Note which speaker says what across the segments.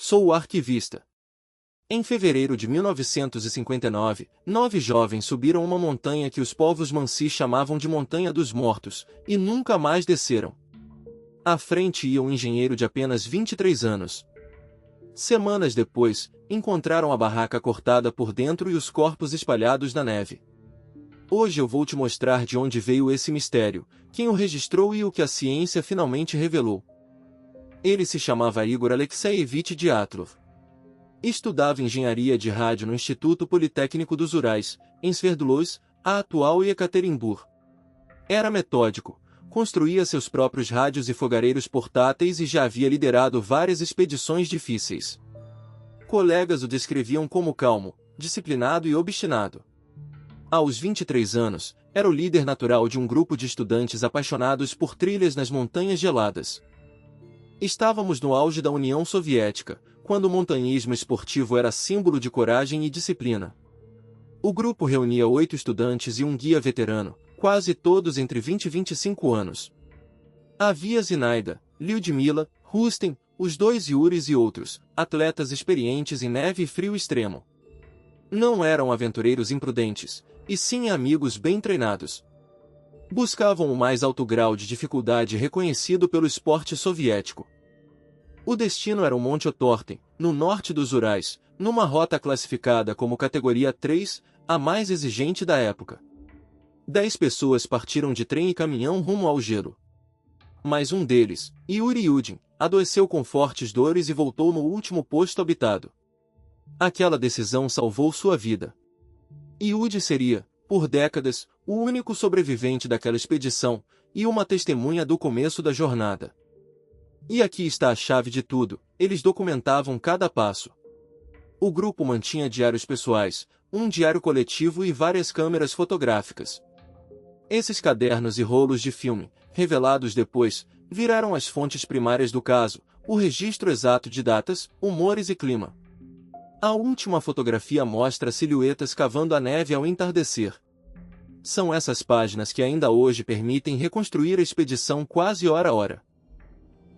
Speaker 1: sou o arquivista. Em fevereiro de 1959, 9 jovens subiram uma montanha que os povos Mansi chamavam de Montanha dos Mortos, e nunca mais desceram. À frente ia um engenheiro de apenas 23 anos. Semanas depois, encontraram a barraca cortada por dentro e os corpos espalhados na neve. Hoje eu vou te mostrar de onde veio esse mistério, quem o registrou e o que a ciência finalmente revelou. Ele se chamava Igor Alexeyevich Dyatlov. Estudava engenharia de rádio no Instituto Politécnico dos Urais, em Sverdlovsk, a atual Ekaterimburg. Era metódico, construía seus próprios rádios e fogareiros portáteis e já havia liderado várias expedições difíceis. Colegas o descreviam como calmo, disciplinado e obstinado. Aos 23 anos, era o líder natural de um grupo de estudantes apaixonados por trilhas nas montanhas geladas. Estávamos no auge da União Soviética, quando o montanhismo esportivo era símbolo de coragem e disciplina. O grupo reunia 8 estudantes e um guia veterano, quase todos entre 20 e 25 anos. Havia Zinaida, Lyudmila, Rustem, os 2 Yuris e outros, atletas experientes em neve e frio extremo. Não eram aventureiros imprudentes, e sim amigos bem treinados. Buscavam o mais alto grau de dificuldade reconhecido pelo esporte soviético. O destino era o Monte Otorten, no norte dos Urais, numa rota classificada como categoria 3, a mais exigente da época. 10 pessoas partiram de trem e caminhão rumo ao gelo. Mas um deles, Yuri Yudin, adoeceu com fortes dores e voltou no último posto habitado. Aquela decisão salvou sua vida. Yudi seria, por décadas, o único sobrevivente daquela expedição, e uma testemunha do começo da jornada. E aqui está a chave de tudo, eles documentavam cada passo. O grupo mantinha diários pessoais, um diário coletivo e várias câmeras fotográficas. Esses cadernos e rolos de filme, revelados depois, viraram as fontes primárias do caso, o registro exato de datas, humores e clima. A última fotografia mostra silhuetas cavando a neve ao entardecer. São essas páginas que ainda hoje permitem reconstruir a expedição quase hora a hora.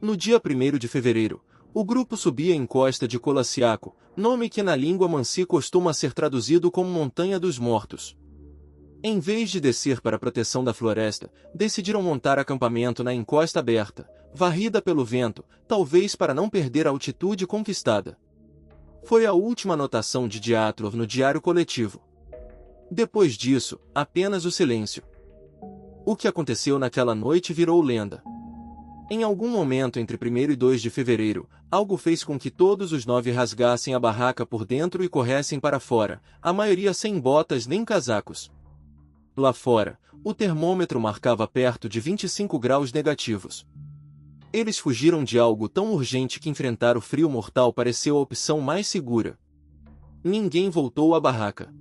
Speaker 1: No dia 1º de fevereiro, o grupo subia a encosta de Kolassiako, nome que na língua mansi costuma ser traduzido como Montanha dos Mortos. Em vez de descer para a proteção da floresta, decidiram montar acampamento na encosta aberta, varrida pelo vento, talvez para não perder a altitude conquistada. Foi a última anotação de Dyatlov no diário coletivo. Depois disso, apenas o silêncio. O que aconteceu naquela noite virou lenda. Em algum momento entre 1º e 2 de fevereiro, algo fez com que todos os 9 rasgassem a barraca por dentro e corressem para fora, a maioria sem botas nem casacos. Lá fora, o termômetro marcava perto de 25 graus negativos. Eles fugiram de algo tão urgente que enfrentar o frio mortal pareceu a opção mais segura. Ninguém voltou à barraca.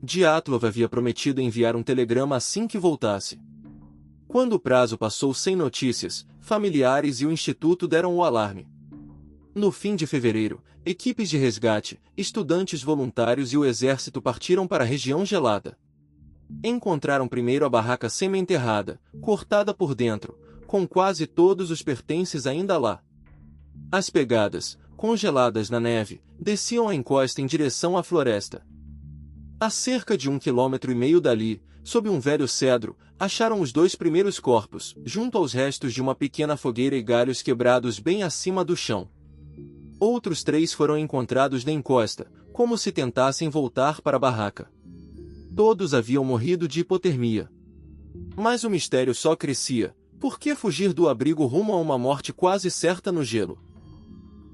Speaker 1: Dyatlov havia prometido enviar um telegrama assim que voltasse. Quando o prazo passou sem notícias, familiares e o instituto deram o alarme. No fim de fevereiro, equipes de resgate, estudantes voluntários e o exército partiram para a região gelada. Encontraram primeiro a barraca semi-enterrada, cortada por dentro, com quase todos os pertences ainda lá. As pegadas, congeladas na neve, desciam a encosta em direção à floresta. A cerca de 1,5 km dali, sob um velho cedro, acharam os 2 primeiros corpos, junto aos restos de uma pequena fogueira e galhos quebrados bem acima do chão. Outros 3 foram encontrados na encosta, como se tentassem voltar para a barraca. Todos haviam morrido de hipotermia. Mas o mistério só crescia. Por que fugir do abrigo rumo a uma morte quase certa no gelo?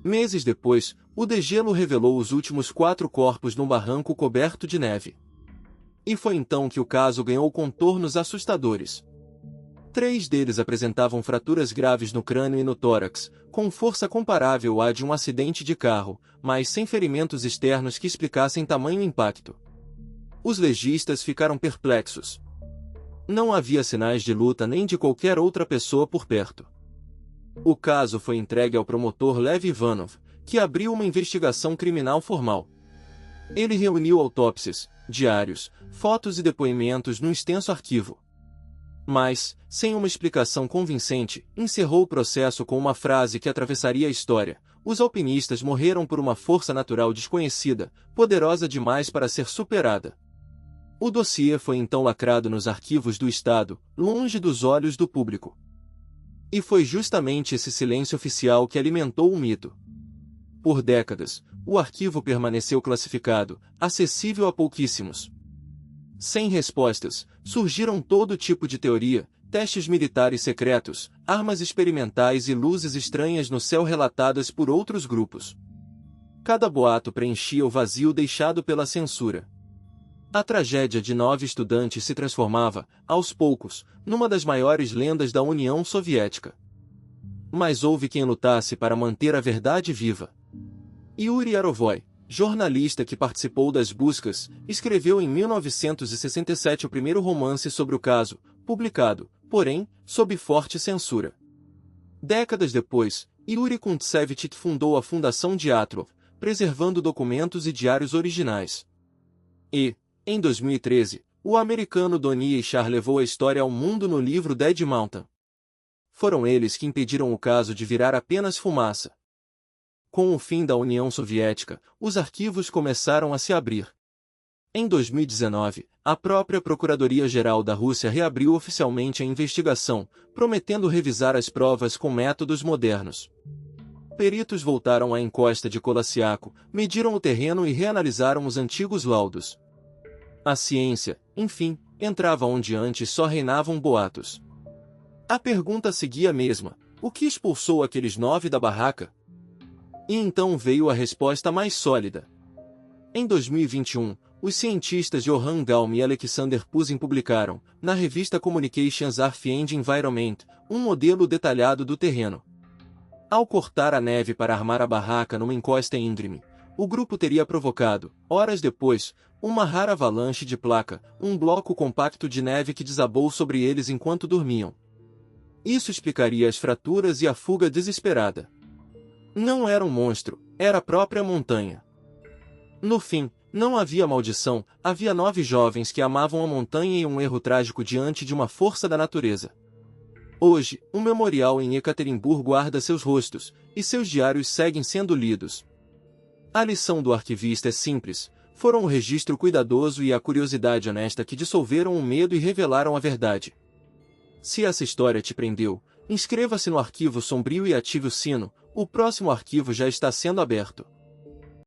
Speaker 1: Meses depois, o degelo revelou os últimos 4 corpos num barranco coberto de neve. E foi então que o caso ganhou contornos assustadores. 3 deles apresentavam fraturas graves no crânio e no tórax, com força comparável à de um acidente de carro, mas sem ferimentos externos que explicassem tamanho impacto. Os legistas ficaram perplexos. Não havia sinais de luta nem de qualquer outra pessoa por perto. O caso foi entregue ao promotor Lev Ivanov, que abriu uma investigação criminal formal. Ele reuniu autópsias, diários, fotos e depoimentos num extenso arquivo. Mas, sem uma explicação convincente, encerrou o processo com uma frase que atravessaria a história: Os alpinistas morreram por uma força natural desconhecida, poderosa demais para ser superada. O dossiê foi então lacrado nos arquivos do Estado, longe dos olhos do público. E foi justamente esse silêncio oficial que alimentou o mito. Por décadas, o arquivo permaneceu classificado, acessível a pouquíssimos. Sem respostas, surgiram todo tipo de teoria, testes militares secretos, armas experimentais e luzes estranhas no céu relatadas por outros grupos. Cada boato preenchia o vazio deixado pela censura. A tragédia de 9 estudantes se transformava, aos poucos, numa das maiores lendas da União Soviética. Mas houve quem lutasse para manter a verdade viva. Yuri Yarovoi, jornalista que participou das buscas, escreveu em 1967 o primeiro romance sobre o caso, publicado, porém, sob forte censura. Décadas depois, Yuri Kuntsevich fundou a Fundação Dyatlov, preservando documentos e diários originais. E, em 2013, o americano Donnie Shar levou a história ao mundo no livro Dead Mountain. Foram eles que impediram o caso de virar apenas fumaça. Com o fim da União Soviética, os arquivos começaram a se abrir. Em 2019, a própria Procuradoria-Geral da Rússia reabriu oficialmente a investigação, prometendo revisar as provas com métodos modernos. Peritos voltaram à encosta de Kolassiako, mediram o terreno e reanalisaram os antigos laudos. A ciência, enfim, entrava onde antes só reinavam boatos. A pergunta seguia a mesma: o que expulsou aqueles 9 da barraca? E então veio a resposta mais sólida. Em 2021, os cientistas Johann Galm e Alexander Puzin publicaram, na revista Communications Earth and Environment, um modelo detalhado do terreno. Ao cortar a neve para armar a barraca numa encosta íngreme, o grupo teria provocado, horas depois, uma rara avalanche de placa, um bloco compacto de neve que desabou sobre eles enquanto dormiam. Isso explicaria as fraturas e a fuga desesperada. Não era um monstro, era a própria montanha. No fim, não havia maldição, havia 9 jovens que amavam a montanha e um erro trágico diante de uma força da natureza. Hoje, um memorial em Ekaterimburgo guarda seus rostos, e seus diários seguem sendo lidos. A lição do arquivista é simples: foram o registro cuidadoso e a curiosidade honesta que dissolveram o medo e revelaram a verdade. Se essa história te prendeu, inscreva-se no Arquivo Sombrio e ative o sino, o próximo arquivo já está sendo aberto.